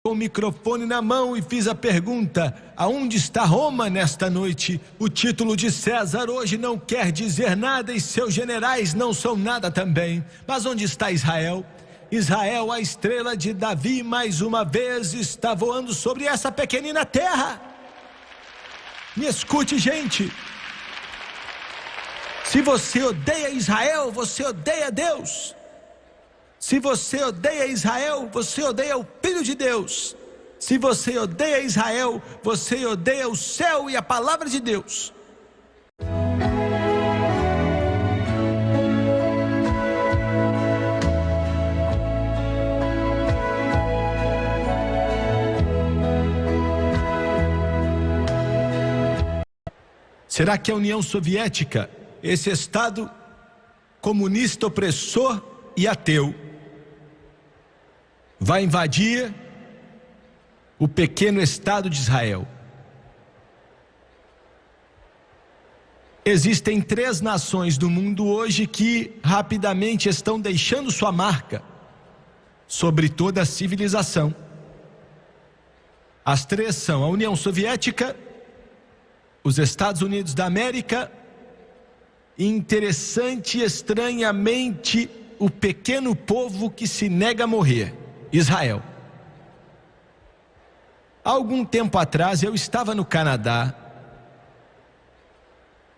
Com o microfone na mão e fiz a pergunta: aonde está Roma nesta noite? O título de César hoje não quer dizer nada e seus generais não são nada também. Mas onde está Israel? Israel, a estrela de Davi, mais uma vez está voando sobre essa pequenina terra. Me escute, gente. Se você odeia Israel, você odeia Deus. Se você odeia Israel, você odeia o Filho de Deus. Se você odeia Israel, você odeia o céu e a palavra de Deus. Será que a União Soviética, esse Estado comunista opressor e ateu, vai invadir o pequeno Estado de Israel? Existem 3 nações do mundo hoje que rapidamente estão deixando sua marca sobre toda a civilização. As 3 são a União Soviética, os Estados Unidos da América e, interessante e estranhamente, o pequeno povo que se nega a morrer, Israel. Há algum tempo atrás eu estava no Canadá.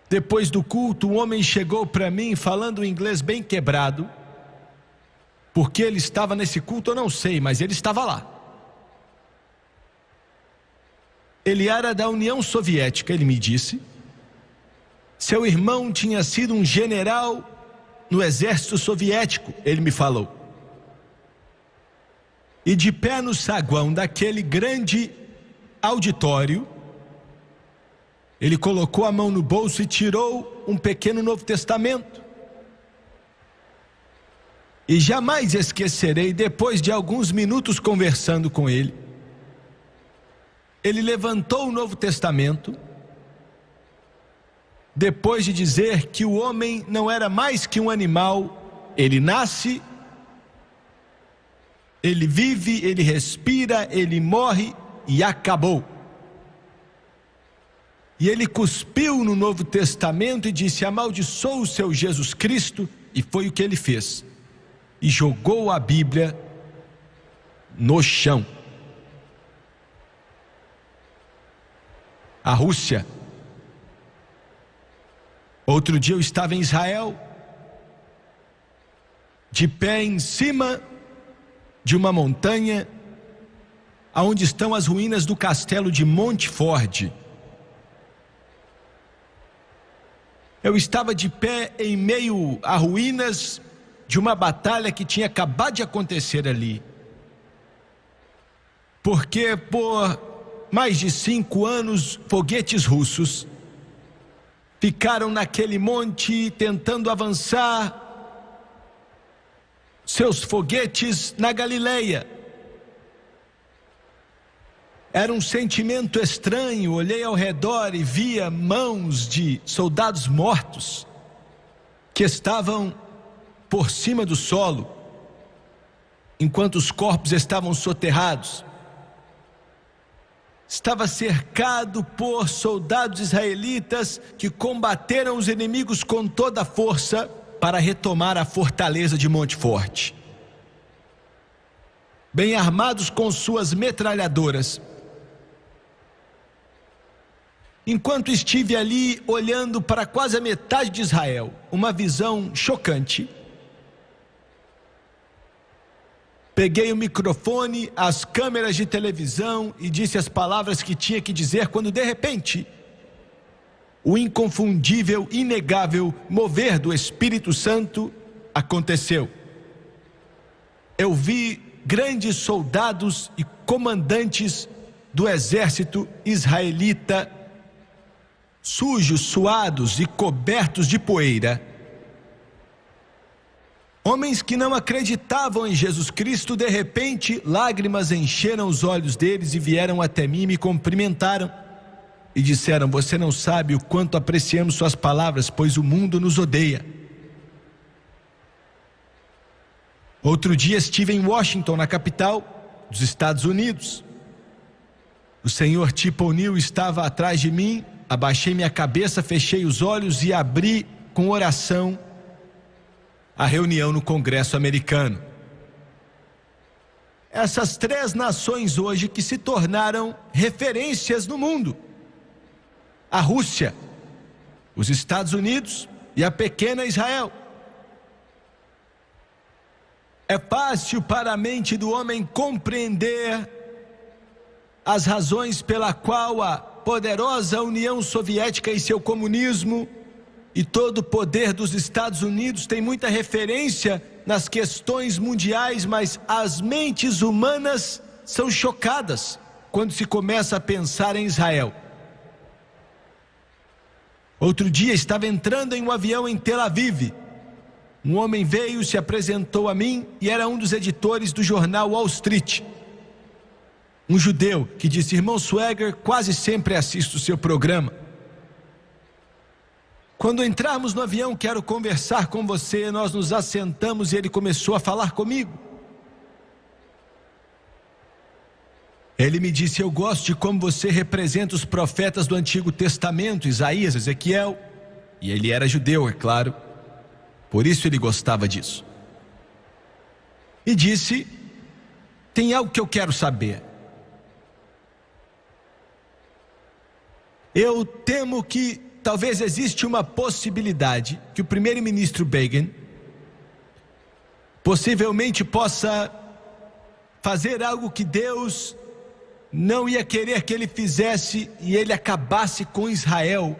Depois do culto, um homem chegou para mim falando um inglês bem quebrado. Porque ele estava nesse culto, eu não sei, mas ele estava lá. Ele era da União Soviética, ele me disse. Seu irmão tinha sido um general no exército soviético, ele me falou. E de pé no saguão daquele grande auditório, ele colocou a mão no bolso e tirou um pequeno Novo Testamento. E jamais esquecerei, depois de alguns minutos conversando com ele, ele levantou o Novo Testamento, depois de dizer que o homem não era mais que um animal. Ele nasce, ele vive, ele respira, ele morre e acabou. E ele cuspiu no Novo Testamento e disse: amaldiçoa o seu Jesus Cristo. E foi o que ele fez. E jogou a Bíblia no chão. A Rússia. Outro dia eu estava em Israel, de pé em cima de uma montanha, aonde estão as ruínas do castelo de Montfort. Eu estava de pé em meio a ruínas de uma batalha que tinha acabado de acontecer ali. Porque por mais de 5 anos, foguetes russos ficaram naquele monte tentando avançar seus foguetes na Galileia. Era um sentimento estranho. Olhei ao redor e via mãos de soldados mortos que estavam por cima do solo, enquanto os corpos estavam soterrados. Estava cercado por soldados israelitas que combateram os inimigos com toda a força para retomar a fortaleza de Montfort. Bem armados com suas metralhadoras. Enquanto estive ali olhando para quase a metade de Israel, uma visão chocante, peguei o microfone, as câmeras de televisão e disse as palavras que tinha que dizer, quando de repente o inconfundível, inegável mover do Espírito Santo aconteceu. Eu vi grandes soldados e comandantes do exército israelita, sujos, suados e cobertos de poeira. Homens que não acreditavam em Jesus Cristo. De repente, lágrimas encheram os olhos deles e vieram até mim e me cumprimentaram. E disseram: você não sabe o quanto apreciamos suas palavras, pois o mundo nos odeia. Outro dia estive em Washington, na capital dos Estados Unidos. O senhor Tip O'Neill estava atrás de mim, abaixei minha cabeça, fechei os olhos e abri com oração a reunião no Congresso americano. Essas 3 nações hoje que se tornaram referências no mundo: a Rússia, os Estados Unidos e a pequena Israel. É fácil para a mente do homem compreender as razões pela qual a poderosa União Soviética e seu comunismo e todo o poder dos Estados Unidos tem muita referência nas questões mundiais, mas as mentes humanas são chocadas quando se começa a pensar em Israel. Outro dia estava entrando em um avião em Tel Aviv. Um homem veio, se apresentou a mim e era um dos editores do jornal Wall Street. Um judeu que disse: irmão Swager, quase sempre assisto o seu programa. Quando entrarmos no avião, quero conversar com você. Nós nos assentamos e ele começou a falar comigo. Ele me disse: eu gosto de como você representa os profetas do Antigo Testamento, Isaías, Ezequiel. E ele era judeu, é claro. Por isso ele gostava disso. E disse: tem algo que eu quero saber. Eu temo que talvez existe uma possibilidade que o primeiro-ministro Begin possivelmente possa fazer algo que Deus não ia querer que ele fizesse, e ele acabasse com Israel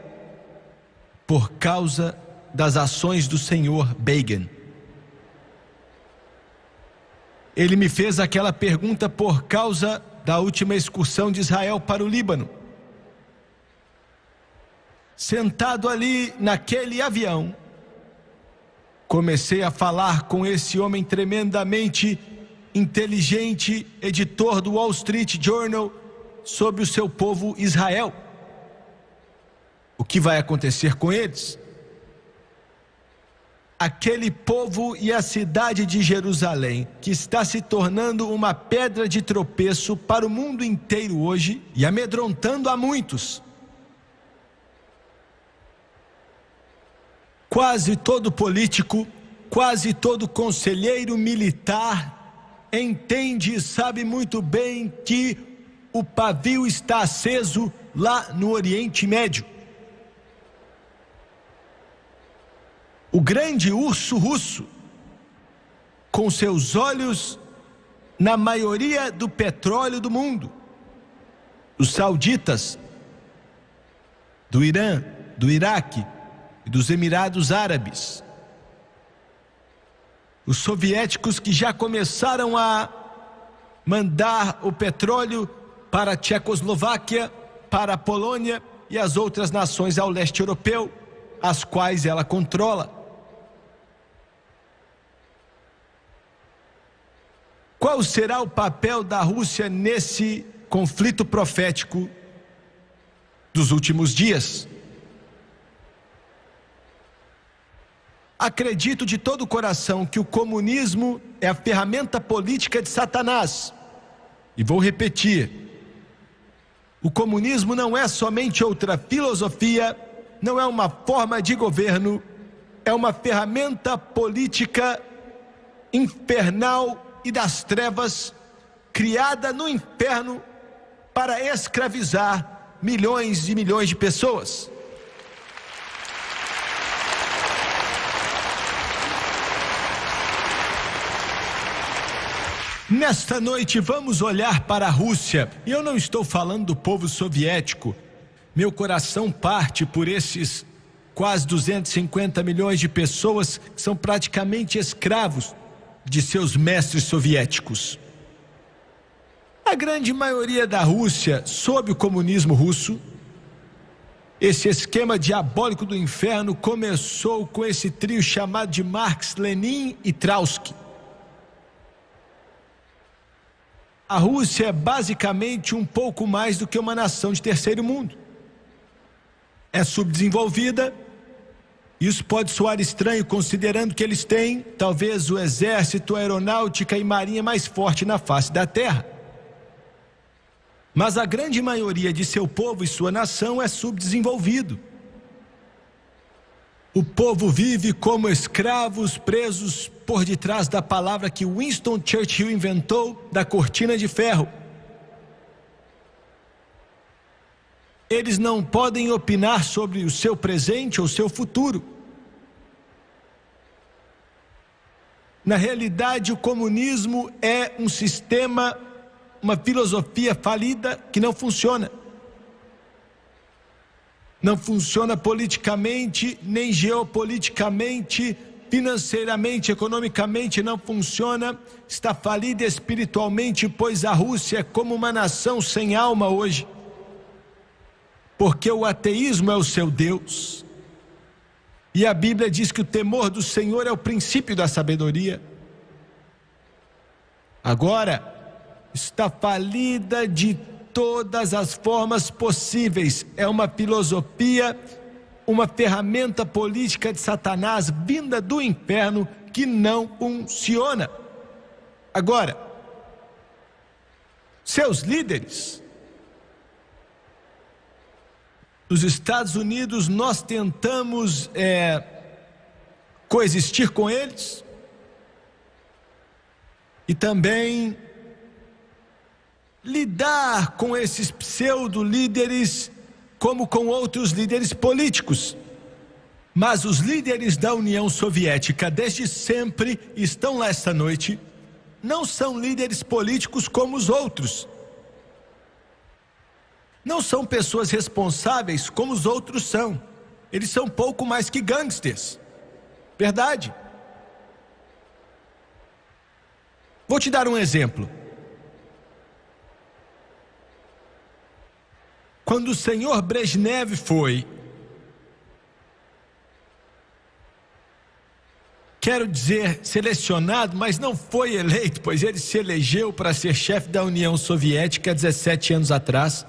por causa das ações do senhor Begin. Ele me fez aquela pergunta por causa da última excursão de Israel para o Líbano. Sentado ali naquele avião, comecei a falar com esse homem tremendamente inteligente, editor do Wall Street Journal, sobre o seu povo Israel. O que vai acontecer com eles? Aquele povo e a cidade de Jerusalém, que está se tornando uma pedra de tropeço para o mundo inteiro hoje e amedrontando a muitos. Quase todo político, quase todo conselheiro militar entende e sabe muito bem que o pavio está aceso lá no Oriente Médio. O grande urso russo, com seus olhos na maioria do petróleo do mundo, os sauditas, do Irã, do Iraque e dos Emirados Árabes, os soviéticos que já começaram a mandar o petróleo para a Tchecoslováquia, para a Polônia e as outras nações ao leste europeu, as quais ela controla. Qual será o papel da Rússia nesse conflito profético dos últimos dias? Acredito de todo o coração que o comunismo é a ferramenta política de Satanás. E vou repetir: o comunismo não é somente outra filosofia, não é uma forma de governo, é uma ferramenta política infernal e das trevas, criada no inferno para escravizar milhões e milhões de pessoas. Nesta noite vamos olhar para a Rússia, e eu não estou falando do povo soviético. Meu coração parte por esses quase 250 milhões de pessoas que são praticamente escravos de seus mestres soviéticos. A grande maioria da Rússia, sob o comunismo russo, esse esquema diabólico do inferno começou com esse trio chamado de Marx, Lenin e Trotsky. A Rússia é basicamente um pouco mais do que uma nação de terceiro mundo. É subdesenvolvida. Isso pode soar estranho, considerando que eles têm talvez o exército, a aeronáutica e marinha mais forte na face da terra. Mas a grande maioria de seu povo e sua nação é subdesenvolvido. O povo vive como escravos presos por detrás da palavra que Winston Churchill inventou, da cortina de ferro. Eles não podem opinar sobre o seu presente ou seu futuro. Na realidade, o comunismo é um sistema, uma filosofia falida que não funciona. Não funciona politicamente, nem geopoliticamente, financeiramente, economicamente não funciona. Está falida espiritualmente, pois a Rússia é como uma nação sem alma hoje. Porque o ateísmo é o seu Deus. E a Bíblia diz que o temor do Senhor é o princípio da sabedoria. Agora, está falida de todas as formas possíveis. É uma filosofia, uma ferramenta política de Satanás, vinda do inferno, que não funciona. Agora, seus líderes, nos Estados Unidos, nós tentamos coexistir com eles e também lidar com esses pseudo-líderes como com outros líderes políticos. Mas os líderes da União Soviética, desde sempre, estão lá esta noite, não são líderes políticos como os outros. Não são pessoas responsáveis como os outros são. Eles são pouco mais que gangsters. Verdade. Vou te dar um exemplo. Quando o senhor Brezhnev foi, quero dizer, selecionado, mas não foi eleito, pois ele se elegeu para ser chefe da União Soviética há 17 anos atrás.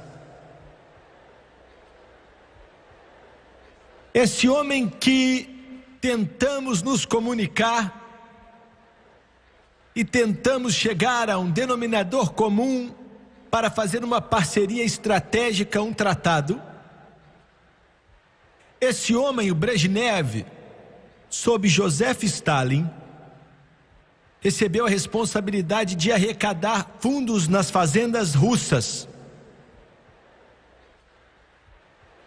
Esse homem que tentamos nos comunicar e tentamos chegar a um denominador comum para fazer uma parceria estratégica, um tratado. Esse homem, o Brezhnev, sob Joseph Stalin, recebeu a responsabilidade de arrecadar fundos nas fazendas russas.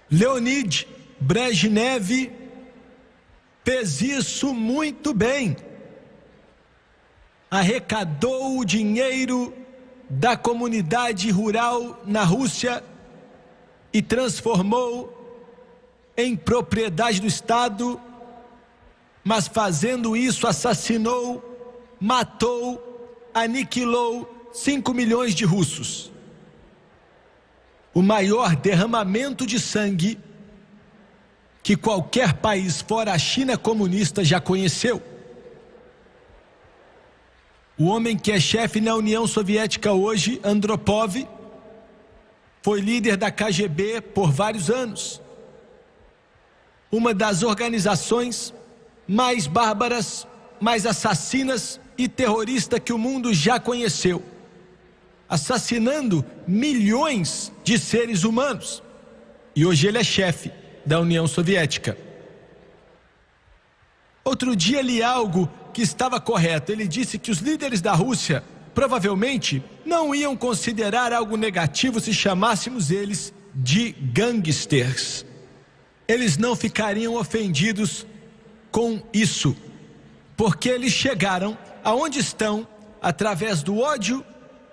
Leonid Brezhnev fez isso muito bem. Arrecadou o dinheiro da comunidade rural na Rússia e transformou em propriedade do Estado, mas fazendo isso assassinou, matou, aniquilou 5 milhões de russos. O maior derramamento de sangue que qualquer país fora a China comunista já conheceu. O homem que é chefe na União Soviética hoje, Andropov, foi líder da KGB por vários anos. Uma das organizações mais bárbaras, mais assassinas e terroristas que o mundo já conheceu, assassinando milhões de seres humanos. E hoje ele é chefe da União Soviética. Outro dia li algo que estava correto. Ele disse que os líderes da Rússia provavelmente não iam considerar algo negativo se chamássemos eles de gangsters. Eles não ficariam ofendidos com isso, porque eles chegaram aonde estão através do ódio,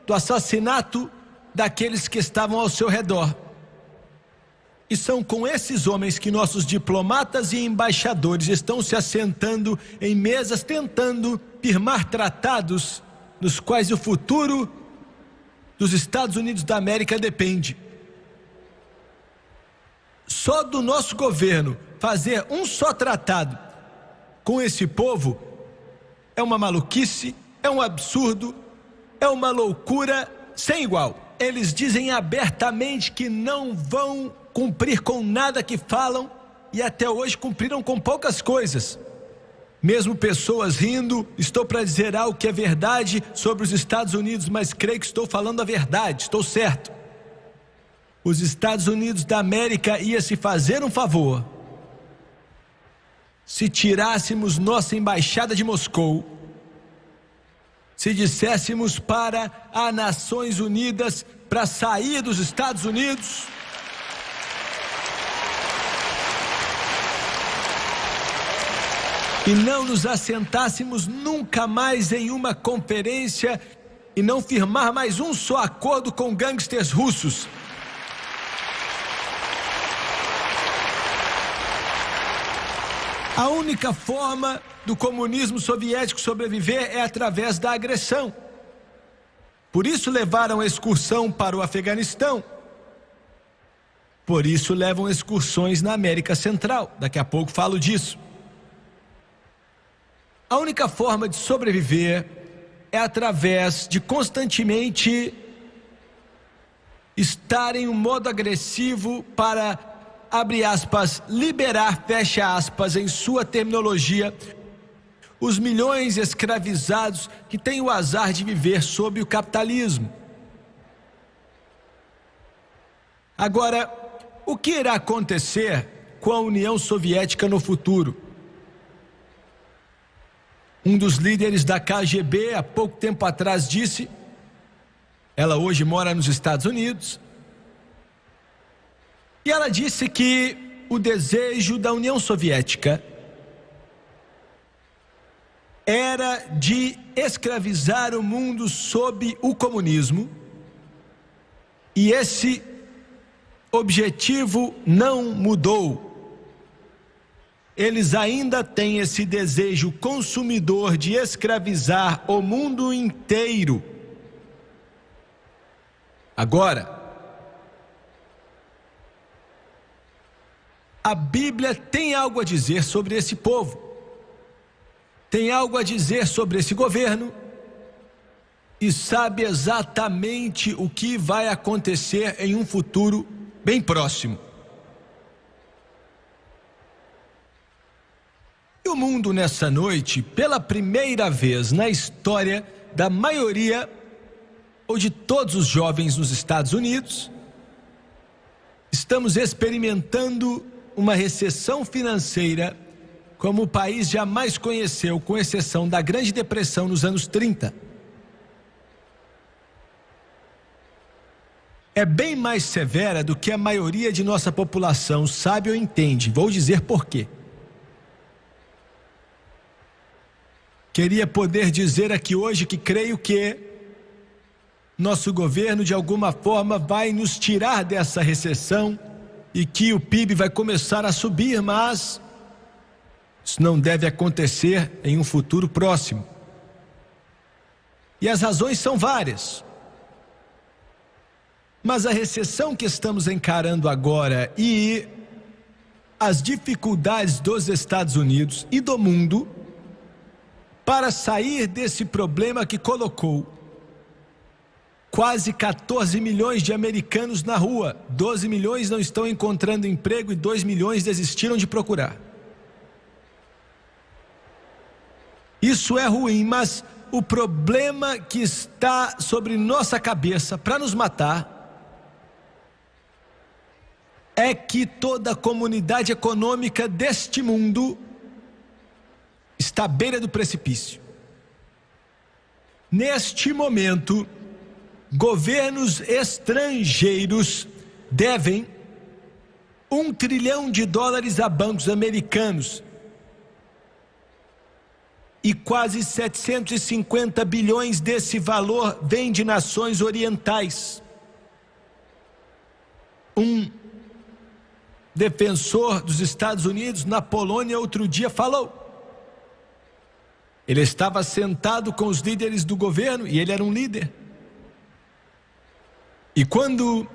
do assassinato daqueles que estavam ao seu redor. E são com esses homens que nossos diplomatas e embaixadores estão se assentando em mesas, tentando firmar tratados nos quais o futuro dos Estados Unidos da América depende. Só do nosso governo fazer um só tratado com esse povo é uma maluquice, é um absurdo, é uma loucura sem igual. Eles dizem abertamente que não vão cumprir com nada que falam, e até hoje cumpriram com poucas coisas. Mesmo pessoas rindo, estou para dizer algo que é verdade sobre os Estados Unidos, mas creio que estou falando a verdade, estou certo. os Estados Unidos da América ia se fazer um favor se tirássemos nossa embaixada de Moscou, se disséssemos para as Nações Unidas para sair dos Estados Unidos, e não nos assentássemos nunca mais em uma conferência e não firmar mais um só acordo com gangsters russos. A única forma do comunismo soviético sobreviver é através da agressão. Por isso levaram a excursão para o Afeganistão. Por isso levam excursões na América Central. Daqui a pouco falo disso. A única forma de sobreviver é através de constantemente estar em um modo agressivo para, abre aspas, liberar, fecha aspas, em sua terminologia, os milhões escravizados que têm o azar de viver sob o capitalismo. Agora, o que irá acontecer com a União Soviética no futuro? Um dos líderes da KGB, há pouco tempo atrás, disse, ela hoje mora nos Estados Unidos, e ela disse que o desejo da União Soviética era de escravizar o mundo sob o comunismo, e esse objetivo não mudou. Eles ainda têm esse desejo consumidor de escravizar o mundo inteiro. Agora, a Bíblia tem algo a dizer sobre esse povo, tem algo a dizer sobre esse governo, e sabe exatamente o que vai acontecer em um futuro bem próximo. E o mundo nessa noite, pela primeira vez na história da maioria ou de todos os jovens nos Estados Unidos, estamos experimentando uma recessão financeira como o país jamais conheceu, com exceção da Grande Depressão nos anos 30. É bem mais severa do que a maioria de nossa população sabe ou entende. Vou dizer por quê. Queria poder dizer aqui hoje que creio que nosso governo de alguma forma vai nos tirar dessa recessão e que o PIB vai começar a subir, mas isso não deve acontecer em um futuro próximo. E as razões são várias. Mas a recessão que estamos encarando agora e as dificuldades dos Estados Unidos e do mundo para sair desse problema que colocou quase 14 milhões de americanos na rua, 12 milhões não estão encontrando emprego e 2 milhões desistiram de procurar. Isso é ruim, mas o problema que está sobre nossa cabeça para nos matar é que toda a comunidade econômica deste mundo está à beira do precipício. Neste momento, governos estrangeiros devem $1 trilhão a bancos americanos e quase 750 bilhões desse valor vem de nações orientais. Um defensor dos Estados Unidos na Polônia outro dia falou. Ele estava sentado com os líderes do governo e ele era um líder. E quando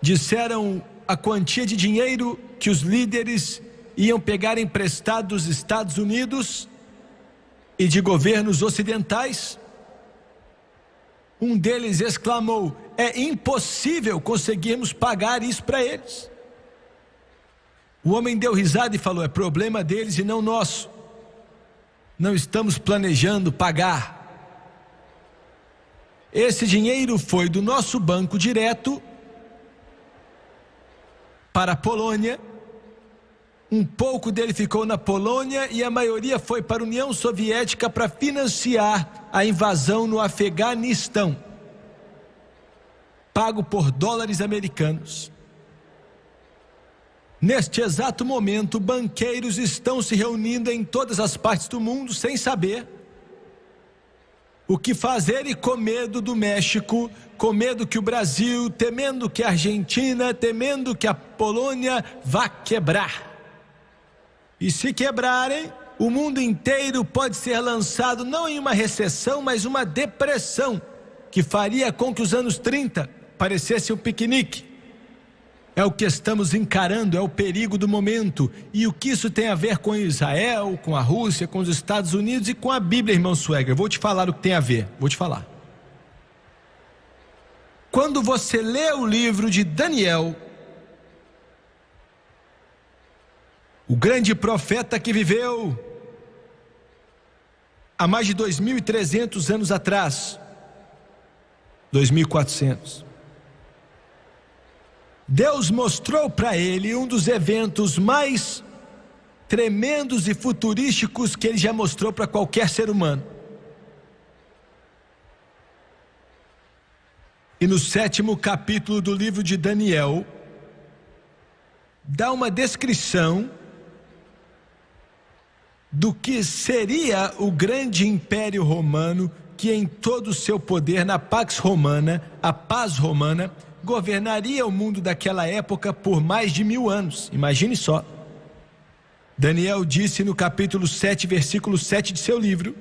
disseram a quantia de dinheiro que os líderes iam pegar emprestado dos Estados Unidos e de governos ocidentais, um deles exclamou: é impossível conseguirmos pagar isso para eles. O homem deu risada e falou: é problema deles e não nosso. Não estamos planejando pagar. Esse dinheiro foi do nosso banco direto para a Polônia, um pouco dele ficou na Polônia e a maioria foi para a União Soviética para financiar a invasão no Afeganistão, pago por dólares americanos. Neste exato momento, banqueiros estão se reunindo em todas as partes do mundo sem saber o que fazer e com medo do México, com medo que o Brasil, temendo que a Argentina, temendo que a Polônia vá quebrar. E se quebrarem, o mundo inteiro pode ser lançado não em uma recessão, mas uma depressão, que faria com que os anos 30 parecessem um piquenique. É o que estamos encarando, é o perigo do momento. E o que isso tem a ver com Israel, com a Rússia, com os Estados Unidos e com a Bíblia, irmão Swagger? Vou te falar o que tem a ver, vou te falar. Quando você lê o livro de Daniel, o grande profeta que viveu há mais de 2.300 anos atrás, 2.400, Deus mostrou para ele um dos eventos mais tremendos e futurísticos que ele já mostrou para qualquer ser humano. E no 7º capítulo do livro de Daniel, dá uma descrição do que seria o grande império romano, que em todo o seu poder, na Pax Romana, a paz romana, governaria o mundo daquela época por mais de 1000 anos. Imagine só. Daniel disse no capítulo 7, versículo 7 de seu livro: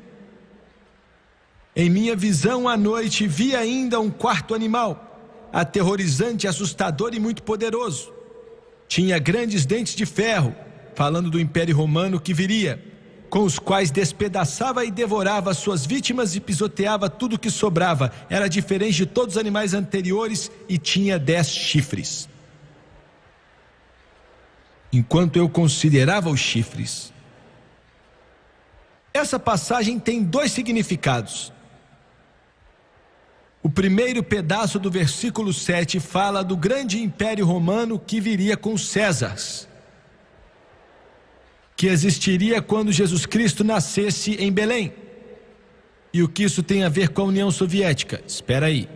em minha visão à noite vi ainda um quarto animal, aterrorizante, assustador e muito poderoso. Tinha grandes dentes de ferro, falando do Império Romano que viria, com os quais despedaçava e devorava suas vítimas e pisoteava tudo que sobrava. Era diferente de todos os animais anteriores e tinha 10 chifres. Enquanto eu considerava os chifres, essa passagem tem 2 significados. O primeiro pedaço do versículo 7 fala do grande império romano que viria com os Césares, que existiria quando Jesus Cristo nascesse em Belém. E o que isso tem a ver com a União Soviética? Espera aí.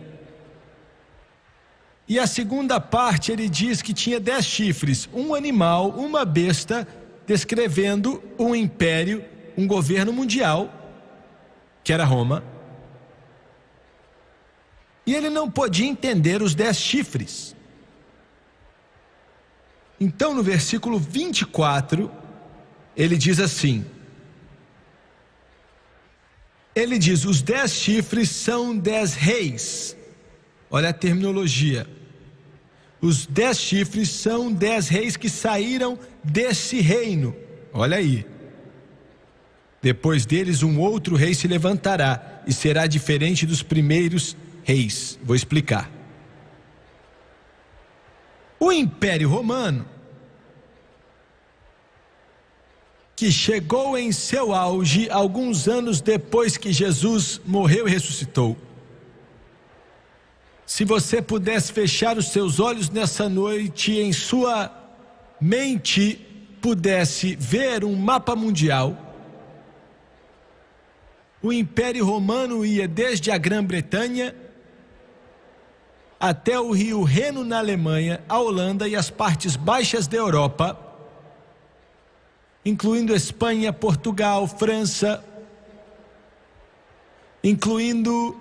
E a segunda parte ele diz que tinha 10 chifres, um animal, uma besta, descrevendo um império, um governo mundial, que era Roma. E ele não podia entender os 10 chifres. Então no versículo 24, ele diz assim, ele diz, os 10 chifres são 10 reis. Olha a terminologia. Os 10 chifres são 10 reis que saíram desse reino. Olha aí. Depois deles um outro rei se levantará e será diferente dos primeiros reis. Vou explicar. O Império Romano, que chegou em seu auge alguns anos depois que Jesus morreu e ressuscitou. Se você pudesse fechar os seus olhos nessa noite e em sua mente pudesse ver um mapa mundial, o Império Romano ia desde a Grã-Bretanha até o rio Reno na Alemanha, a Holanda e as partes baixas da Europa, incluindo Espanha, Portugal, França, incluindo,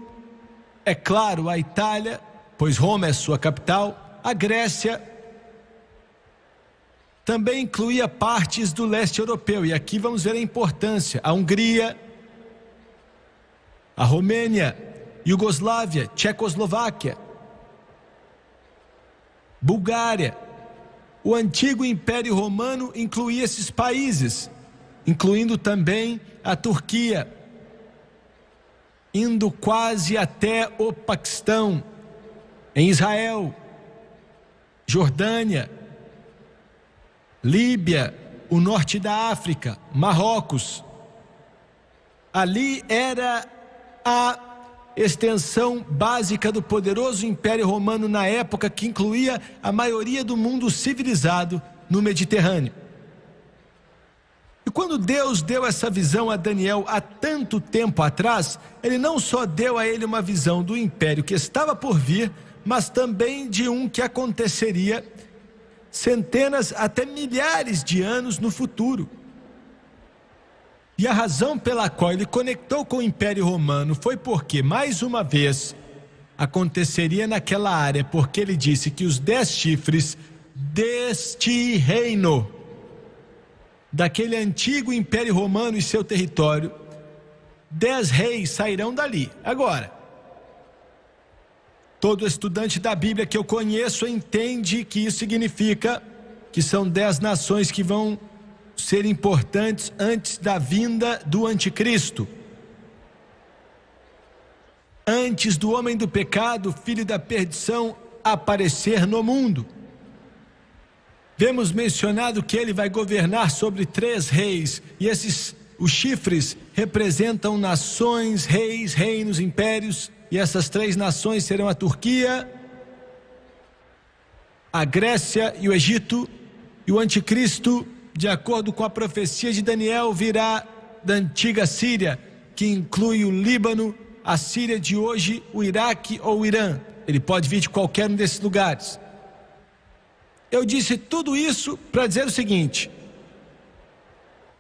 é claro, a Itália, pois Roma é sua capital, a Grécia, também incluía partes do leste europeu, e aqui vamos ver a importância, a Hungria, a Romênia, Iugoslávia, Tchecoslováquia, Bulgária. O antigo Império Romano incluía esses países, incluindo também a Turquia, indo quase até o Paquistão, em Israel, Jordânia, Líbia, o norte da África, Marrocos. Ali era a extensão básica do poderoso Império Romano na época, que incluía a maioria do mundo civilizado no Mediterrâneo. E quando Deus deu essa visão a Daniel há tanto tempo atrás, Ele não só deu a ele uma visão do império que estava por vir, mas também de um que aconteceria centenas até milhares de anos no futuro. E a razão pela qual ele conectou com o Império Romano foi porque, mais uma vez, aconteceria naquela área, porque ele disse que os 10 chifres deste reino, daquele antigo Império Romano e seu território, 10 reis sairão dali. Agora, todo estudante da Bíblia que eu conheço entende que isso significa que são 10 nações que vão ser importantes antes da vinda do anticristo, antes do homem do pecado, filho da perdição, aparecer no mundo. Vemos mencionado que ele vai governar sobre 3 reis, e os chifres representam nações, reis, reinos, impérios, e essas 3 nações serão a Turquia, a Grécia e o Egito. E o anticristo, de acordo com a profecia de Daniel, virá da antiga Síria, que inclui o Líbano, a Síria de hoje, o Iraque ou o Irã. Ele pode vir de qualquer um desses lugares. Eu disse tudo isso para dizer o seguinte: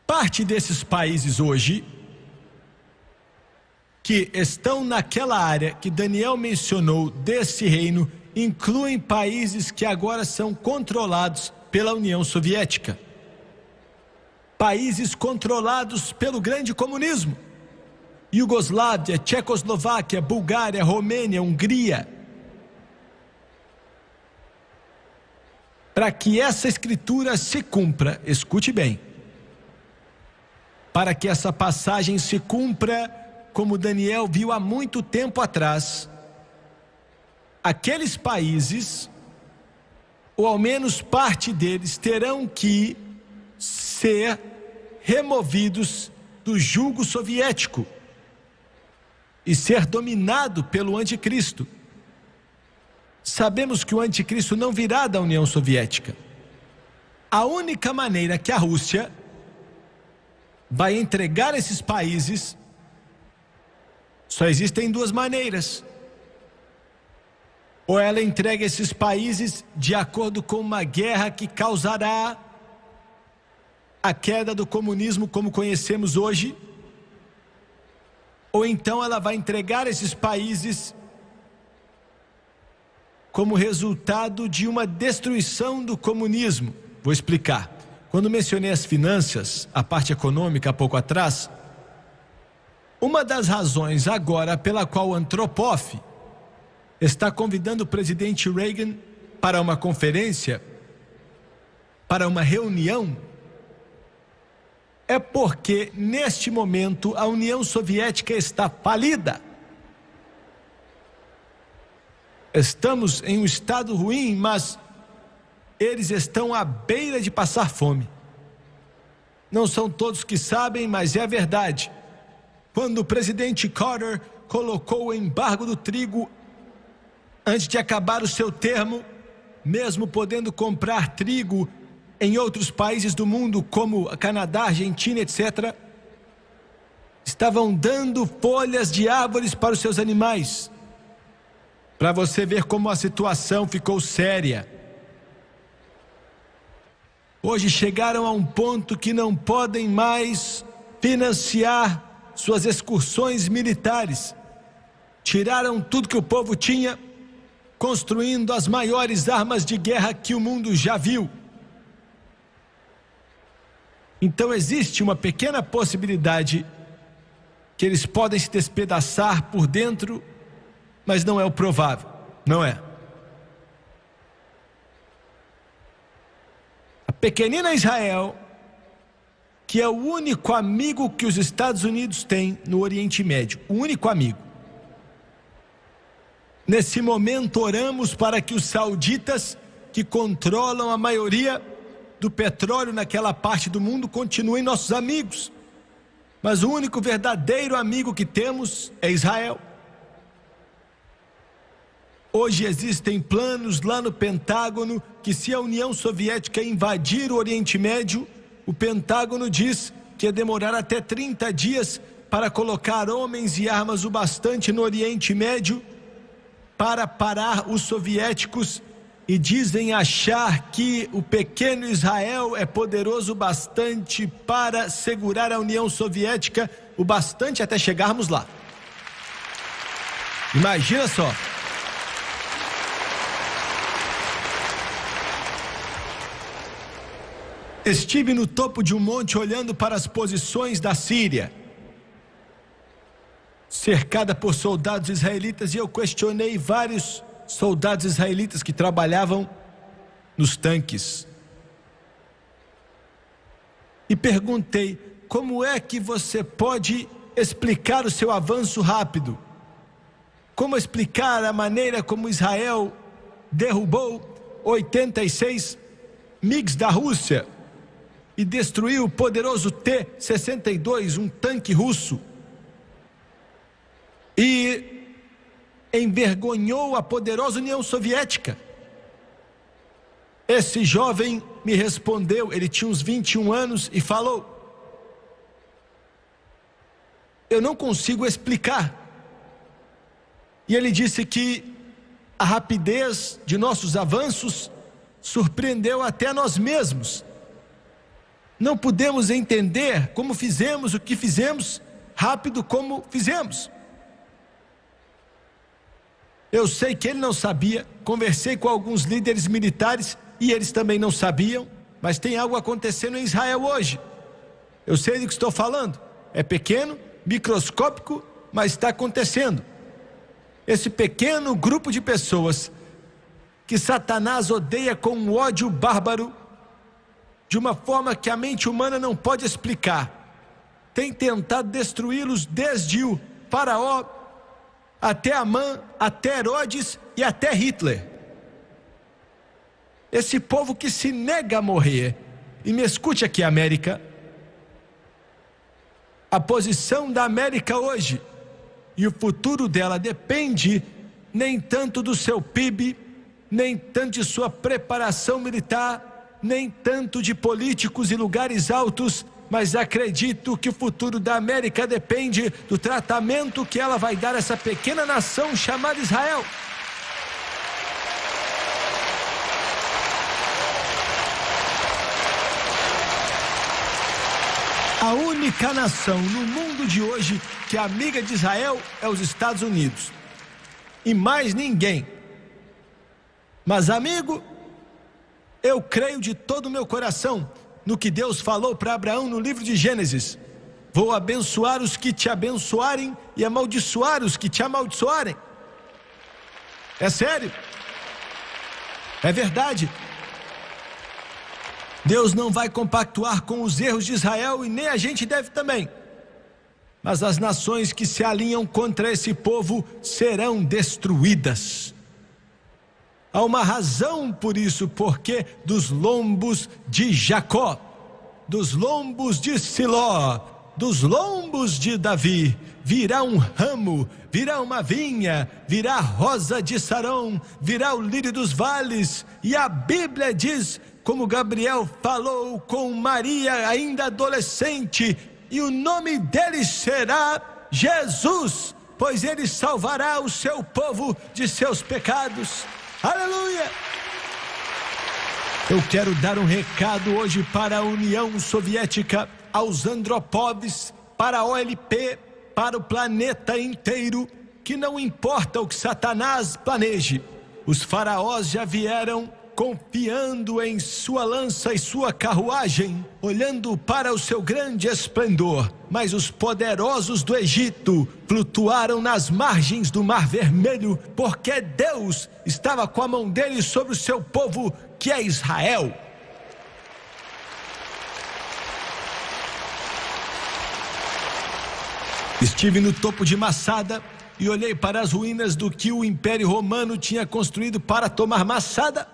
parte desses países hoje, que estão naquela área que Daniel mencionou desse reino, incluem países que agora são controlados pela União Soviética. Países controlados pelo grande comunismo. Iugoslávia, Tchecoslováquia, Bulgária, Romênia, Hungria. Para que essa escritura se cumpra, escute bem, para que essa passagem se cumpra como Daniel viu há muito tempo atrás, aqueles países, ou ao menos parte deles, terão que ser removidos do jugo soviético e ser dominado pelo anticristo. Sabemos que o anticristo não virá da União Soviética. A única maneira que a Rússia vai entregar esses países, só existem 2 maneiras. Ou ela entrega esses países de acordo com uma guerra que causará a queda do comunismo como conhecemos hoje, ou então ela vai entregar esses países como resultado de uma destruição do comunismo. Vou explicar. Quando mencionei as finanças, a parte econômica há pouco atrás, uma das razões agora pela qual Andropov está convidando o presidente Reagan para uma conferência, para uma reunião, é porque neste momento a União Soviética está falida. Estamos em um estado ruim, mas eles estão à beira de passar fome. Não são todos que sabem, mas é a verdade. Quando o presidente Carter colocou o embargo do trigo antes de acabar o seu termo, mesmo podendo comprar trigo em outros países do mundo, como Canadá, Argentina, etc., estavam dando folhas de árvores para os seus animais. Para você ver como a situação ficou séria. Hoje chegaram a um ponto que não podem mais financiar suas excursões militares. Tiraram tudo que o povo tinha, construindo as maiores armas de guerra que o mundo já viu. Então existe uma pequena possibilidade que eles podem se despedaçar por dentro, mas não é o provável, não é. A pequenina Israel, que é o único amigo que os Estados Unidos têm no Oriente Médio, o único amigo. Nesse momento oramos para que os sauditas, que controlam a maioria do petróleo naquela parte do mundo, continuem nossos amigos. Mas o único verdadeiro amigo que temos é Israel. Hoje existem planos lá no Pentágono que, se a União Soviética invadir o Oriente Médio, o Pentágono diz que ia demorar até 30 dias para colocar homens e armas o bastante no Oriente Médio para parar os soviéticos, e dizem achar que o pequeno Israel é poderoso bastante para segurar a União Soviética, o bastante até chegarmos lá. Imagina só. Estive no topo de um monte olhando para as posições da Síria, cercada por soldados israelitas, e eu questionei vários soldados israelitas que trabalhavam nos tanques. E perguntei: como é que você pode explicar o seu avanço rápido? Como explicar a maneira como Israel derrubou 86 MiGs da Rússia e destruiu o poderoso T-62, um tanque russo, e envergonhou a poderosa União Soviética? Esse jovem me respondeu, ele tinha uns 21 anos, e falou: eu não consigo explicar. E ele disse que a rapidez de nossos avanços surpreendeu até nós mesmos. Não pudemos entender como fizemos o que fizemos, rápido como fizemos. Eu sei que ele não sabia, conversei com alguns líderes militares e eles também não sabiam, mas tem algo acontecendo em Israel hoje. Eu sei do que estou falando, é pequeno, microscópico, mas está acontecendo. Esse pequeno grupo de pessoas que Satanás odeia com um ódio bárbaro, de uma forma que a mente humana não pode explicar, tem tentado destruí-los desde o faraó até Amã, até Herodes e até Hitler. Esse povo que se nega a morrer. E me escute aqui, América, a posição da América hoje e o futuro dela depende nem tanto do seu PIB, nem tanto de sua preparação militar, nem tanto de políticos e lugares altos, mas acredito que o futuro da América depende do tratamento que ela vai dar a essa pequena nação chamada Israel. A única nação no mundo de hoje que é amiga de Israel é os Estados Unidos. E mais ninguém. Mas, amigo, eu creio de todo o meu coração no que Deus falou para Abraão no livro de Gênesis: vou abençoar os que te abençoarem e amaldiçoar os que te amaldiçoarem. É sério, é verdade. Deus não vai compactuar com os erros de Israel, e nem a gente deve também. Mas as nações que se alinham contra esse povo serão destruídas. Há uma razão por isso, porque dos lombos de Jacó, dos lombos de Siló, dos lombos de Davi, virá um ramo, virá uma vinha, virá a rosa de Sarão, virá o lírio dos vales. E a Bíblia diz, como Gabriel falou com Maria ainda adolescente, e o nome dele será Jesus, pois ele salvará o seu povo de seus pecados. Aleluia! Eu quero dar um recado hoje para a União Soviética, aos Andropovs, para a OLP, para o planeta inteiro, que não importa o que Satanás planeje, os faraós já vieram confiando em sua lança e sua carruagem, olhando para o seu grande esplendor, mas os poderosos do Egito flutuaram nas margens do Mar Vermelho, porque Deus estava com a mão deles sobre o seu povo, que é Israel. Estive no topo de Massada e olhei para as ruínas do que o Império Romano tinha construído para tomar Massada,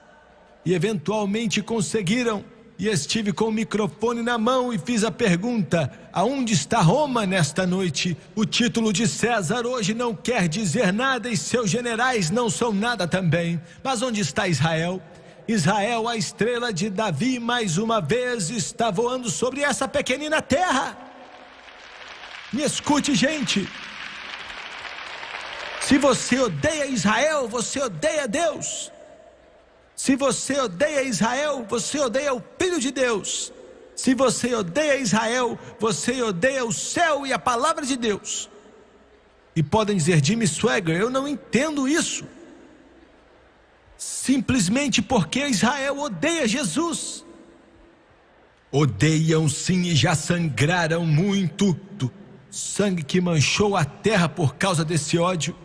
e eventualmente conseguiram e estive com o microfone na mão e fiz a pergunta: aonde está Roma nesta noite? O título de César hoje não quer dizer nada e seus generais não são nada também. Mas onde está Israel? Israel, a estrela de Davi, mais uma vez está voando sobre essa pequenina terra. Me escute, gente. Se você odeia Israel, você odeia Deus. Se você odeia Israel, você odeia o Filho de Deus. Se você odeia Israel, você odeia o céu e a palavra de Deus. E podem dizer: Jimmy Swaggart, eu não entendo isso. Simplesmente porque Israel odeia Jesus. Odeiam sim e já sangraram muito. Sangue que manchou a terra por causa desse ódio.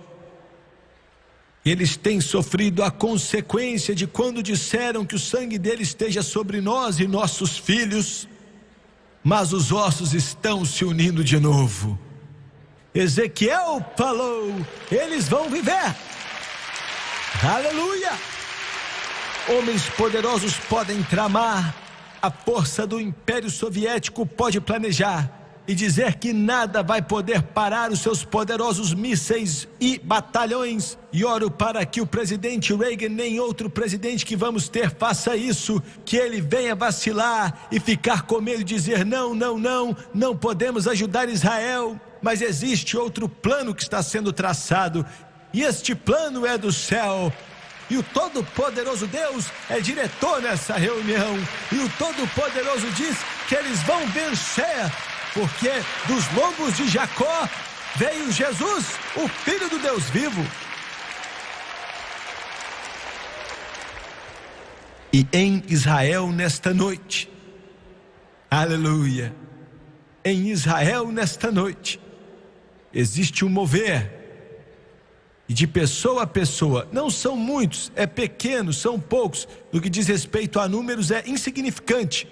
Eles têm sofrido a consequência de quando disseram que o sangue dele esteja sobre nós e nossos filhos. Mas os ossos estão se unindo de novo. Ezequiel falou: eles vão viver. Aleluia! Homens poderosos podem tramar, a força do Império Soviético pode planejar e dizer que nada vai poder parar os seus poderosos mísseis e batalhões. E oro para que o presidente Reagan, nem outro presidente que vamos ter, faça isso, que ele venha vacilar e ficar com medo de dizer: não podemos ajudar Israel. Mas existe outro plano que está sendo traçado, e este plano é do céu. E o Todo-Poderoso Deus é diretor nessa reunião, e o Todo-Poderoso diz que eles vão vencer, porque dos lombos de Jacó veio Jesus, o Filho do Deus vivo. E em Israel nesta noite, aleluia, em Israel nesta noite, existe um mover, e de pessoa a pessoa, não são muitos, é pequeno, são poucos, no que diz respeito a números é insignificante.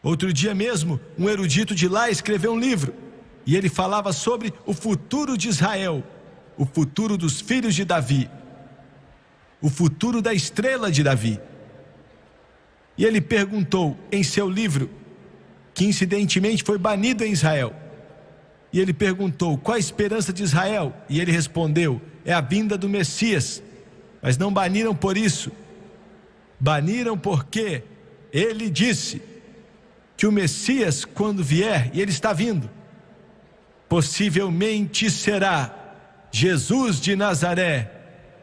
Outro dia mesmo, um erudito de lá escreveu um livro, e ele falava sobre o futuro de Israel, o futuro dos filhos de Davi, o futuro da estrela de Davi. E ele perguntou em seu livro, que incidentemente foi banido em Israel, e ele perguntou: qual a esperança de Israel? E ele respondeu: é a vinda do Messias. Mas não baniram por isso, baniram porque ele disse que o Messias, quando vier, e ele está vindo, possivelmente será Jesus de Nazaré,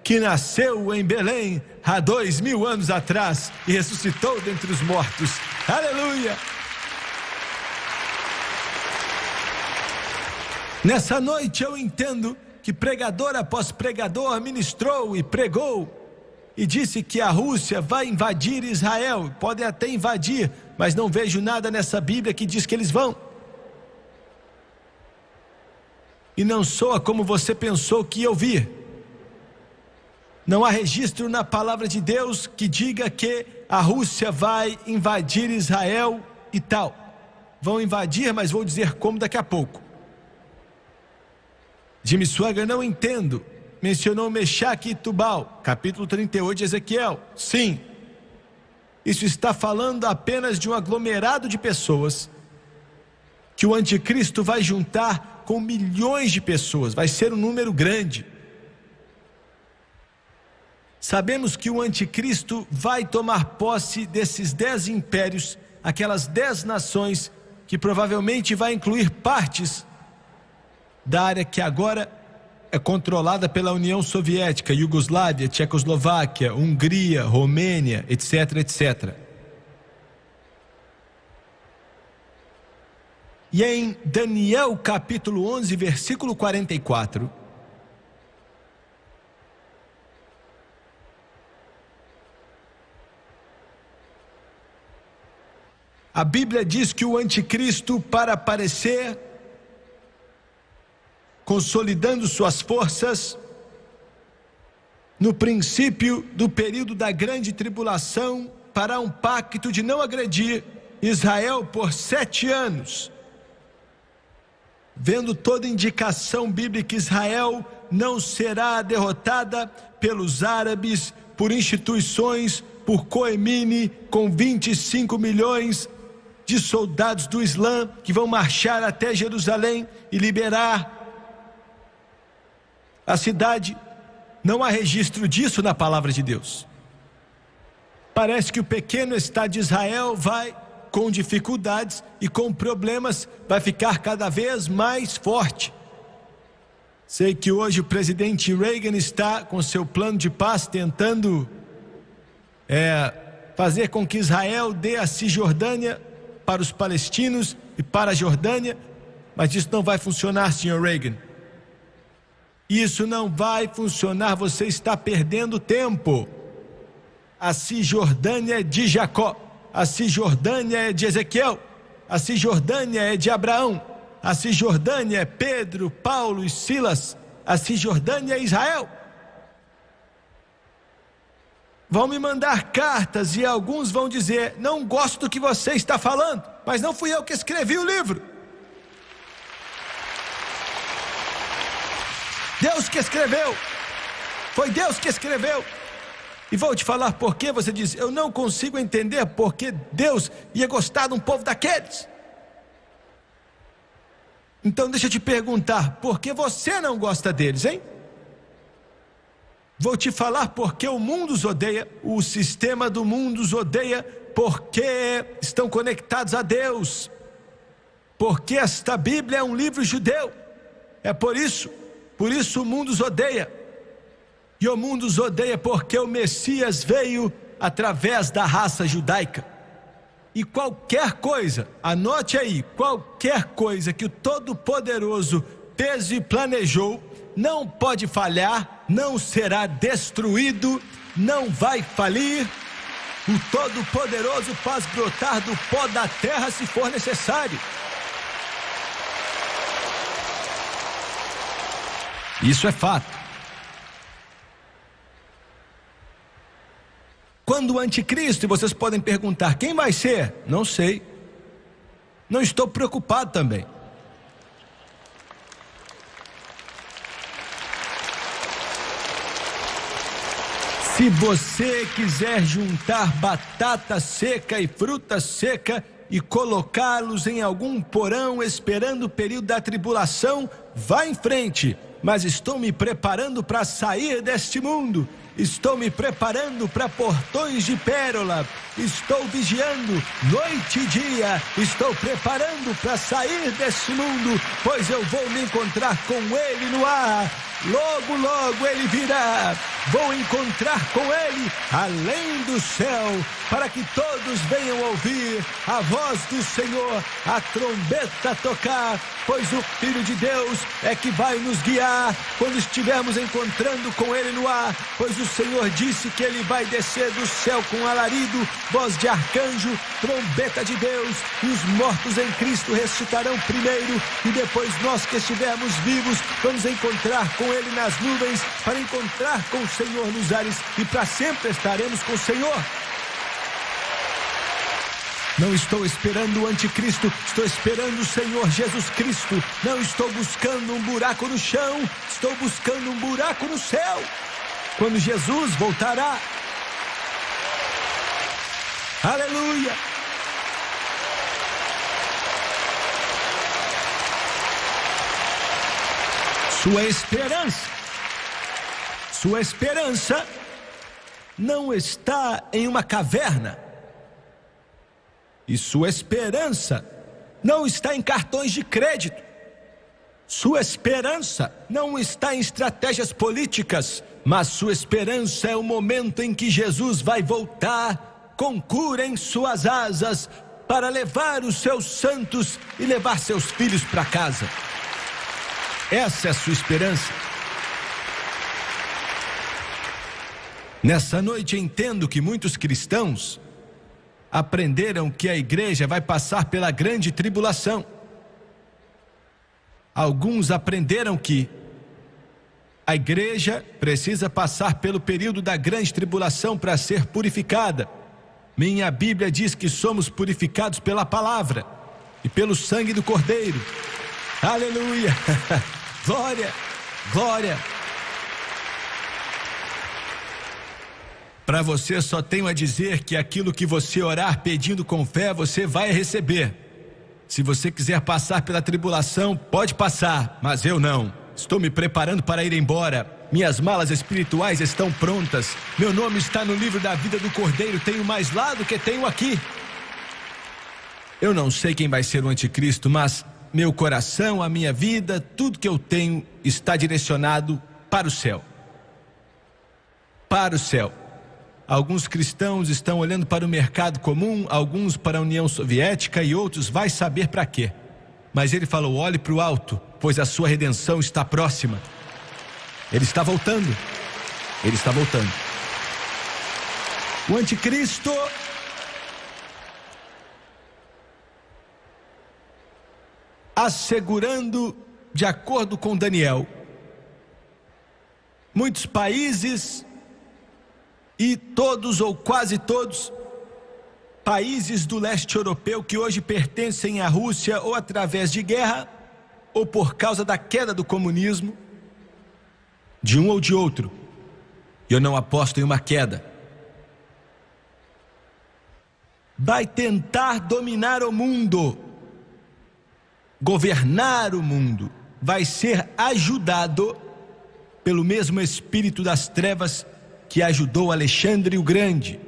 que nasceu em Belém há 2000 anos atrás e ressuscitou dentre os mortos. Aleluia! Nessa noite eu entendo que pregador após pregador ministrou e pregou e disse que a Rússia vai invadir Israel. Podem até invadir, mas não vejo nada nessa Bíblia que diz que eles vão. E não soa como você pensou que ia ouvir. Não há registro na palavra de Deus que diga que a Rússia vai invadir Israel e tal. Vão invadir, mas vou dizer como daqui a pouco. Jimmy Swaggart, não entendo. Mencionou Mechaque e Tubal, capítulo 38 de Ezequiel. Sim, isso está falando apenas de um aglomerado de pessoas que o anticristo vai juntar com milhões de pessoas. Vai ser um número grande. Sabemos que o anticristo vai tomar posse desses 10 impérios, aquelas 10 nações, que provavelmente vai incluir partes da área que agora é controlada pela União Soviética, Iugoslávia, Tchecoslováquia, Hungria, Romênia, etc, etc. E em Daniel capítulo 11, versículo 44, a Bíblia diz que o anticristo, para aparecer, consolidando suas forças, no princípio do período da grande tribulação, fará um pacto de não agredir Israel por 7 anos. Vendo toda indicação bíblica, Israel não será derrotada pelos árabes, por instituições, por Khomeini, com 25 milhões de soldados do Islã que vão marchar até Jerusalém e liberar a cidade. Não há registro disso na palavra de Deus. Parece que o pequeno Estado de Israel vai, com dificuldades e com problemas, vai ficar cada vez mais forte. Sei que hoje o presidente Reagan está com seu plano de paz tentando fazer com que Israel dê a Cisjordânia para os palestinos e para a Jordânia, mas isso não vai funcionar, senhor Reagan. Isso não vai funcionar, você está perdendo tempo. A Cisjordânia é de Jacó, a Cisjordânia é de Ezequiel, a Cisjordânia é de Abraão, a Cisjordânia é Pedro, Paulo e Silas, a Cisjordânia é Israel. Vão me mandar cartas e alguns vão dizer: não gosto do que você está falando, mas não fui eu que escrevi o livro. Deus que escreveu, foi Deus que escreveu. E vou te falar por que você diz: eu não consigo entender por que Deus ia gostar de um povo daqueles. Então deixa eu te perguntar, por que você não gosta deles, hein? Vou te falar porque o mundo os odeia, o sistema do mundo os odeia, porque estão conectados a Deus, porque esta Bíblia é um livro judeu. É por isso o mundo os odeia. E o mundo os odeia porque o Messias veio através da raça judaica. E qualquer coisa, anote aí, qualquer coisa que o Todo-Poderoso fez e planejou, não pode falhar, não será destruído, não vai falir. O Todo-Poderoso faz brotar do pó da terra se for necessário. Isso é fato. Quando o anticristo, e vocês podem perguntar: quem vai ser? Não sei. Não estou preocupado também. Se você quiser juntar batata seca e fruta seca e colocá-los em algum porão esperando o período da tribulação, vá em frente. Mas estou me preparando para sair deste mundo. Estou me preparando para portões de pérola. Estou vigiando noite e dia. Estou preparando para sair deste mundo, pois eu vou me encontrar com Ele no ar. Logo, logo Ele virá. Vou encontrar com Ele além do céu, para que todos venham ouvir a voz do Senhor, a trombeta tocar, pois o Filho de Deus é que vai nos guiar quando estivermos encontrando com Ele no ar, pois o Senhor disse que Ele vai descer do céu com alarido, voz de arcanjo, trombeta de Deus, e os mortos em Cristo ressuscitarão primeiro, e depois nós que estivermos vivos vamos encontrar com Ele nas nuvens, para encontrar com o Senhor nos ares, e para sempre estaremos com o Senhor. Não estou esperando o anticristo, estou esperando o Senhor Jesus Cristo. Não estou buscando um buraco no chão, estou buscando um buraco no céu, quando Jesus voltará. Aleluia! Sua esperança não está em uma caverna. E sua esperança não está em cartões de crédito. Sua esperança não está em estratégias políticas, mas sua esperança é o momento em que Jesus vai voltar com cura em suas asas para levar os seus santos e levar seus filhos para casa. Essa é a sua esperança. Nessa noite entendo que muitos cristãos aprenderam que a igreja vai passar pela grande tribulação. Alguns aprenderam que a igreja precisa passar pelo período da grande tribulação para ser purificada. Minha Bíblia diz que somos purificados pela palavra e pelo sangue do Cordeiro. Aleluia! Glória, glória. Para você só tenho a dizer que aquilo que você orar pedindo com fé, você vai receber. Se você quiser passar pela tribulação, pode passar, mas eu não. Estou me preparando para ir embora. Minhas malas espirituais estão prontas. Meu nome está no livro da vida do Cordeiro. Tenho mais lá do que tenho aqui. Eu não sei quem vai ser o anticristo, mas meu coração, a minha vida, tudo que eu tenho está direcionado para o céu. Para o céu. Alguns cristãos estão olhando para o mercado comum, alguns para a União Soviética e outros vai saber para quê. Mas ele falou: olhe para o alto, pois a sua redenção está próxima. Ele está voltando. Ele está voltando. O anticristo assegurando, de acordo com Daniel, muitos países e todos ou quase todos países do leste europeu que hoje pertencem à Rússia ou através de guerra ou por causa da queda do comunismo, de um ou de outro. Eu não aposto em uma queda. Vai tentar dominar o mundo, governar o mundo, vai ser ajudado pelo mesmo espírito das trevas que ajudou Alexandre o Grande.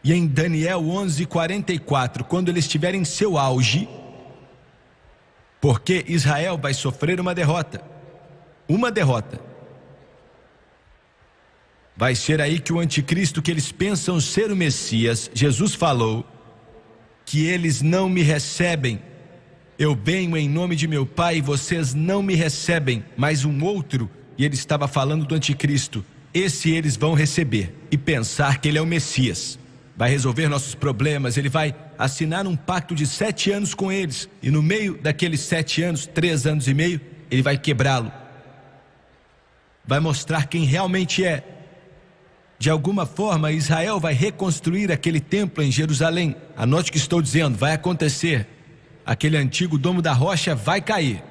E em Daniel 11:44, quando ele estiver em seu auge, porque Israel vai sofrer uma derrota, vai ser aí que o anticristo, que eles pensam ser o Messias, Jesus falou que eles não me recebem. Eu venho em nome de meu Pai e vocês não me recebem, mas um outro, e ele estava falando do anticristo, esse eles vão receber e pensar que ele é o Messias, vai resolver nossos problemas. Ele vai assinar um pacto de 7 anos com eles, e no meio daqueles 7 anos, 3 anos e meio, ele vai quebrá-lo, vai mostrar quem realmente é. De alguma forma, Israel vai reconstruir aquele templo em Jerusalém. Anote o que estou dizendo, vai acontecer. Aquele antigo domo da rocha vai cair,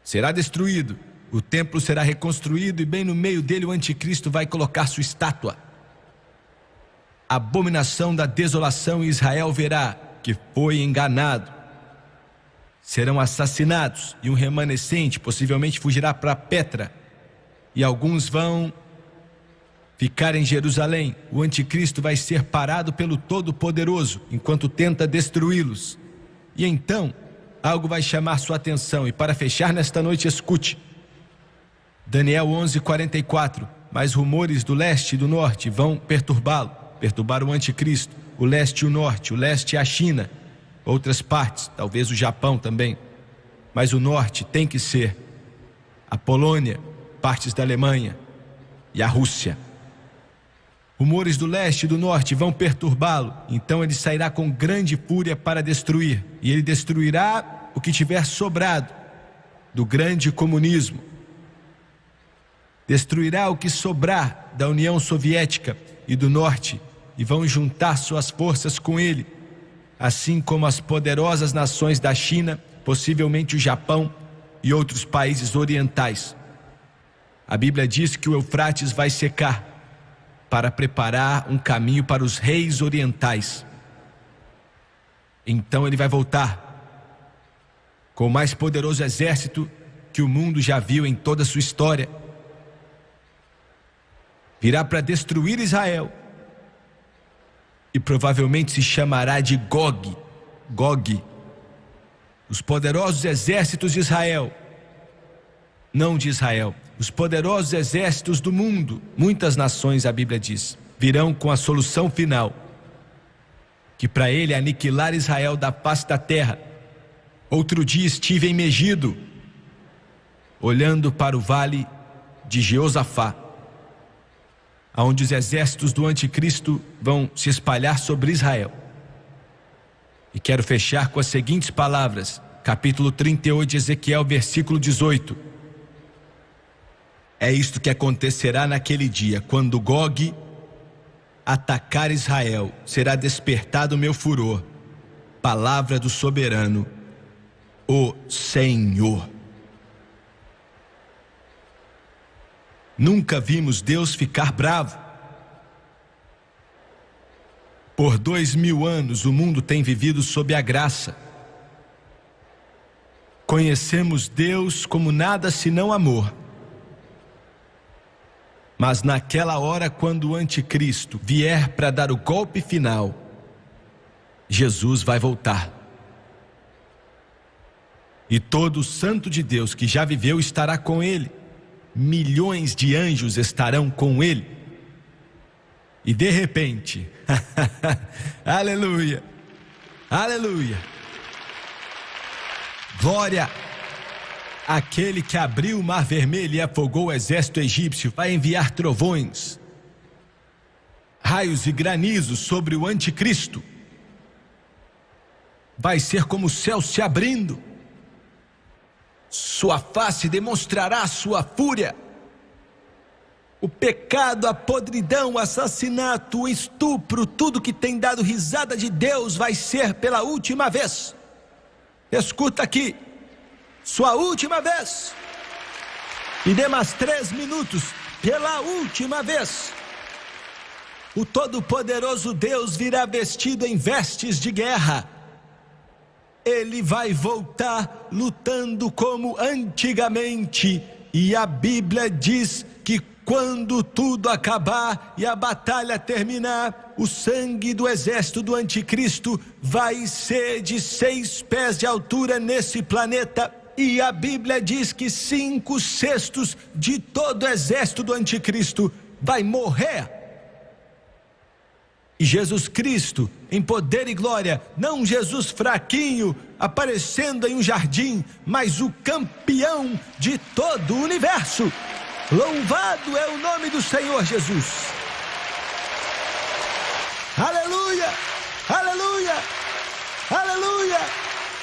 será destruído. O templo será reconstruído e bem no meio dele o anticristo vai colocar sua estátua. A abominação da desolação, e Israel verá que foi enganado. Serão assassinados e um remanescente possivelmente fugirá para Petra. E alguns vão ficar em Jerusalém. O anticristo vai ser parado pelo Todo-Poderoso enquanto tenta destruí-los. E então, algo vai chamar sua atenção. E para fechar nesta noite, escute. Daniel 11:44. Mas rumores do leste e do norte vão perturbá-lo, perturbar o anticristo. O leste e o norte, o leste é a China, outras partes, talvez o Japão também. Mas o norte tem que ser a Polônia, partes da Alemanha e a Rússia. Rumores do leste e do norte vão perturbá-lo, então ele sairá com grande fúria para destruir, e ele destruirá o que tiver sobrado do grande comunismo, destruirá o que sobrar da União Soviética e do norte, e vão juntar suas forças com ele, assim como as poderosas nações da China, possivelmente o Japão e outros países orientais. A Bíblia diz que o Eufrates vai secar para preparar um caminho para os reis orientais. Então ele vai voltar com o mais poderoso exército que o mundo já viu em toda a sua história. Virá para destruir Israel e provavelmente se chamará de Gog. Os poderosos exércitos de Israel, não de Israel, os poderosos exércitos do mundo, muitas nações, a Bíblia diz, virão com a solução final, que para ele é aniquilar Israel da face da terra. Outro dia estive em Megido, olhando para o vale de Jeosafá, onde os exércitos do anticristo vão se espalhar sobre Israel. E quero fechar com as seguintes palavras, capítulo 38 de Ezequiel, versículo 18. É isto que acontecerá naquele dia, quando Gog atacar Israel, será despertado o meu furor. Palavra do soberano, o Senhor. Nunca vimos Deus ficar bravo. Por 2000 anos o mundo tem vivido sob a graça. Conhecemos Deus como nada senão amor. Mas naquela hora, quando o anticristo vier para dar o golpe final, Jesus vai voltar. E todo santo de Deus que já viveu estará com ele. Milhões de anjos estarão com ele. E de repente, aleluia, aleluia, glória, aquele que abriu o mar vermelho e afogou o exército egípcio vai enviar trovões, raios e granizos sobre o anticristo. Vai ser como o céu se abrindo. Sua face demonstrará sua fúria. O pecado, a podridão, o assassinato, o estupro, tudo que tem dado risada de Deus vai ser pela última vez. Escuta aqui, sua última vez. E dê mais 3 minutos, pela última vez. O Todo-Poderoso Deus virá vestido em vestes de guerra. Ele vai voltar lutando como antigamente. E a Bíblia diz que quando tudo acabar e a batalha terminar, o sangue do exército do anticristo vai ser de 6 pés de altura nesse planeta. E a Bíblia diz que 5/6 de todo o exército do anticristo vai morrer. E Jesus Cristo, em poder e glória, não Jesus fraquinho, aparecendo em um jardim, mas o campeão de todo o universo. Louvado é o nome do Senhor Jesus. Aleluia, aleluia, aleluia,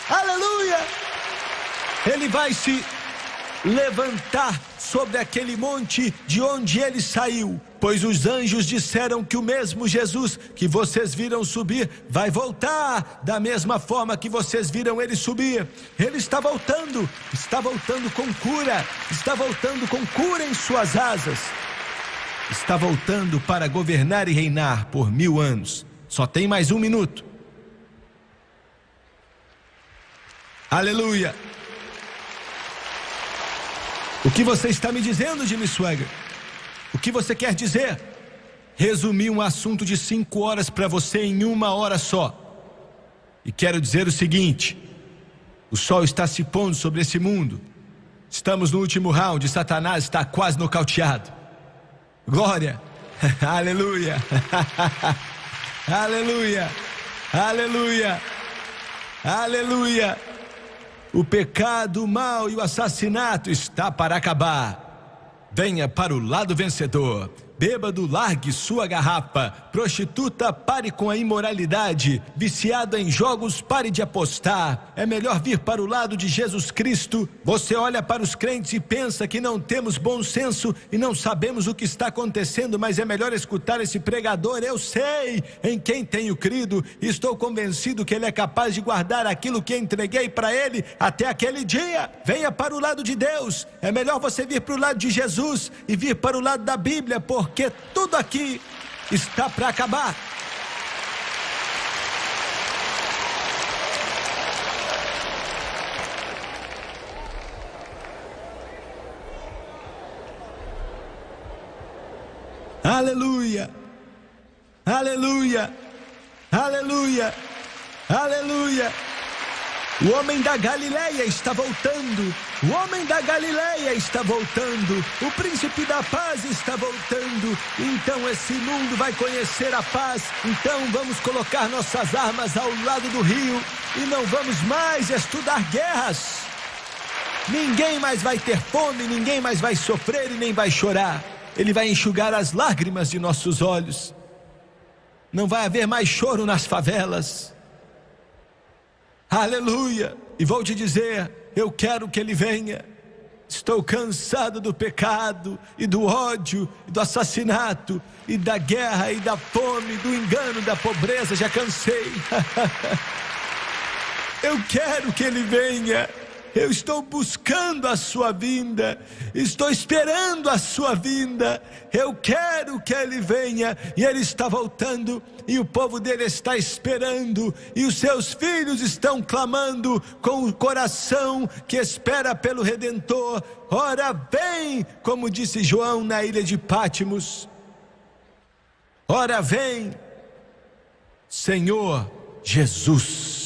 aleluia. Ele vai se levantar sobre aquele monte de onde ele saiu, pois os anjos disseram que o mesmo Jesus que vocês viram subir vai voltar da mesma forma que vocês viram ele subir. Ele está voltando com cura, está voltando com cura em suas asas, está voltando para governar e reinar por 1000 anos. Só tem mais 1 minuto. Aleluia. O que você está me dizendo, Jimmy Swaggart? O que você quer dizer? Resumi um assunto de 5 horas para você em 1 hora só. E quero dizer o seguinte: o sol está se pondo sobre esse mundo. Estamos no último round, Satanás está quase nocauteado. Glória, aleluia, aleluia, aleluia, aleluia. O pecado, o mal e o assassinato está para acabar. Venha para o lado vencedor. Bêbado, largue sua garrafa. Prostituta, pare com a imoralidade. Viciado em jogos, pare de apostar. É melhor vir para o lado de Jesus Cristo. Você olha para os crentes e pensa que não temos bom senso e não sabemos o que está acontecendo, mas é melhor escutar esse pregador. Eu sei em quem tenho crido e estou convencido que ele é capaz de guardar aquilo que entreguei para ele até aquele dia. Venha para o lado de Deus. É melhor você vir para o lado de Jesus e vir para o lado da Bíblia, porque tudo aqui está para acabar. Aleluia, aleluia, aleluia, aleluia. O homem da Galileia está voltando. O homem da Galileia está voltando. O príncipe da paz está voltando. Então esse mundo vai conhecer a paz. Então vamos colocar nossas armas ao lado do rio e não vamos mais estudar guerras. Ninguém mais vai ter fome, ninguém mais vai sofrer e nem vai chorar. Ele vai enxugar as lágrimas de nossos olhos. Não vai haver mais choro nas favelas. Aleluia. E vou te dizer, eu quero que ele venha. Estou cansado do pecado e do ódio e do assassinato e da guerra e da fome, do engano, da pobreza. Já cansei. Eu quero que ele venha. Eu estou buscando a sua vinda, estou esperando a sua vinda. Eu quero que ele venha, e ele está voltando, e o povo dele está esperando, e os seus filhos estão clamando com o coração que espera pelo Redentor. Ora vem, como disse João na ilha de Pátimos. Ora vem, Senhor Jesus.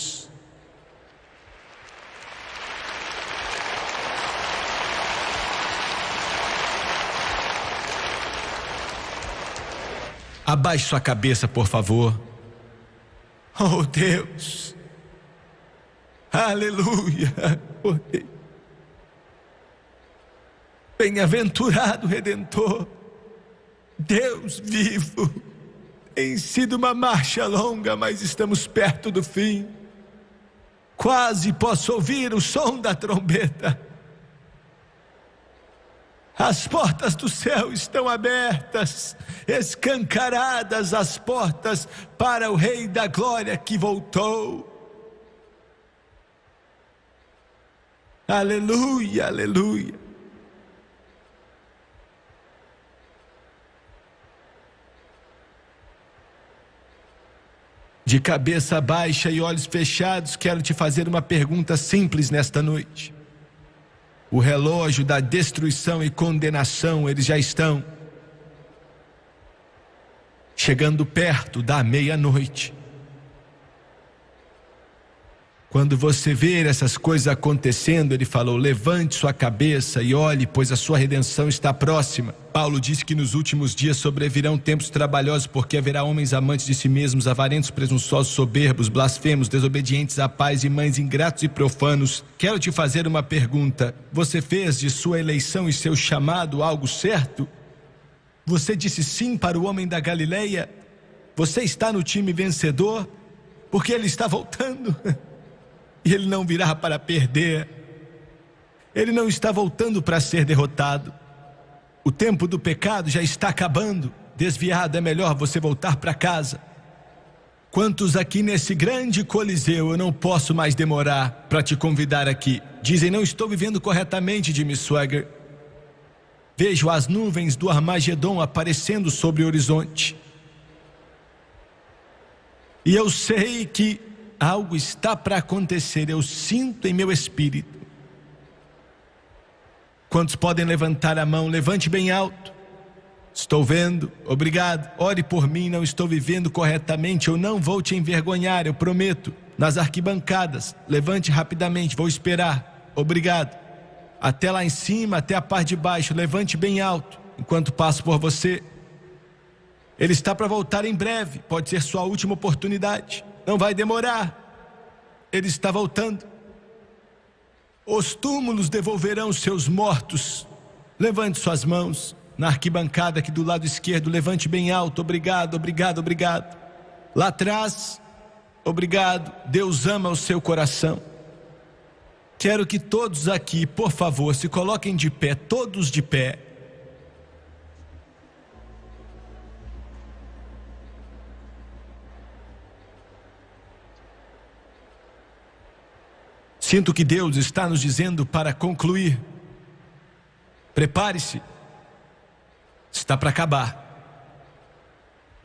Abaixe sua cabeça, por favor. Oh Deus, aleluia. Oh, Deus. Bem-aventurado Redentor, Deus vivo. Tem sido uma marcha longa, mas estamos perto do fim. Quase posso ouvir o som da trombeta. As portas do céu estão abertas, escancaradas as portas para o Rei da Glória que voltou. Aleluia, aleluia. De cabeça baixa e olhos fechados, quero te fazer uma pergunta simples nesta noite. O relógio da destruição e condenação, eles já estão chegando perto da meia-noite. Quando você ver essas coisas acontecendo, ele falou: levante sua cabeça e olhe, pois a sua redenção está próxima. Paulo disse que nos últimos dias sobrevirão tempos trabalhosos, porque haverá homens amantes de si mesmos, avarentos, presunçosos, soberbos, blasfemos, desobedientes a pais e mães, ingratos e profanos. Quero te fazer uma pergunta: você fez de sua eleição e seu chamado algo certo? Você disse sim para o homem da Galileia? Você está no time vencedor? Porque ele está voltando. E ele não virá para perder. Ele não está voltando para ser derrotado. O tempo do pecado já está acabando. Desviado, é melhor você voltar para casa. Quantos aqui nesse grande coliseu eu não posso mais demorar para te convidar aqui? Dizem: não estou vivendo corretamente, Jimmy Swaggart. Vejo as nuvens do Armagedon aparecendo sobre o horizonte. E eu sei que algo está para acontecer, eu sinto em meu espírito. Quantos podem levantar a mão? Levante bem alto. Estou vendo, obrigado. Ore por mim, não estou vivendo corretamente, eu não vou te envergonhar, eu prometo. Nas arquibancadas, levante rapidamente, vou esperar. Obrigado. Até lá em cima, até a parte de baixo, levante bem alto, enquanto passo por você. Ele está para voltar em breve, pode ser sua última oportunidade. Não vai demorar. Ele está voltando. Os túmulos devolverão seus mortos. Levante suas mãos na arquibancada aqui do lado esquerdo. Levante bem alto. Obrigado, obrigado, obrigado. Lá atrás, obrigado. Deus ama o seu coração. Quero que todos aqui, por favor, se coloquem de pé, todos de pé. Sinto que Deus está nos dizendo para concluir. Prepare-se. Está para acabar.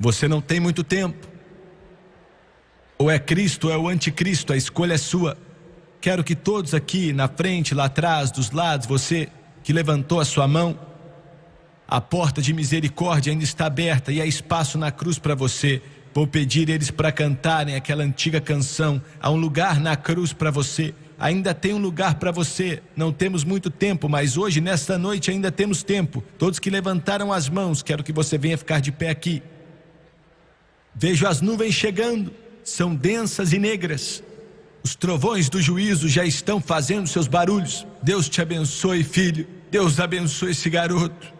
Você não tem muito tempo. Ou é Cristo ou é o anticristo, a escolha é sua. Quero que todos aqui na frente, lá atrás, dos lados, você que levantou a sua mão, a porta de misericórdia ainda está aberta e há espaço na cruz para você. Vou pedir eles para cantarem aquela antiga canção. Há um lugar na cruz para você. Ainda tem um lugar para você. Não temos muito tempo, mas hoje, nesta noite, ainda temos tempo. Todos que levantaram as mãos, quero que você venha ficar de pé aqui. Vejo as nuvens chegando, são densas e negras. Os trovões do juízo já estão fazendo seus barulhos. Deus te abençoe, filho. Deus abençoe esse garoto.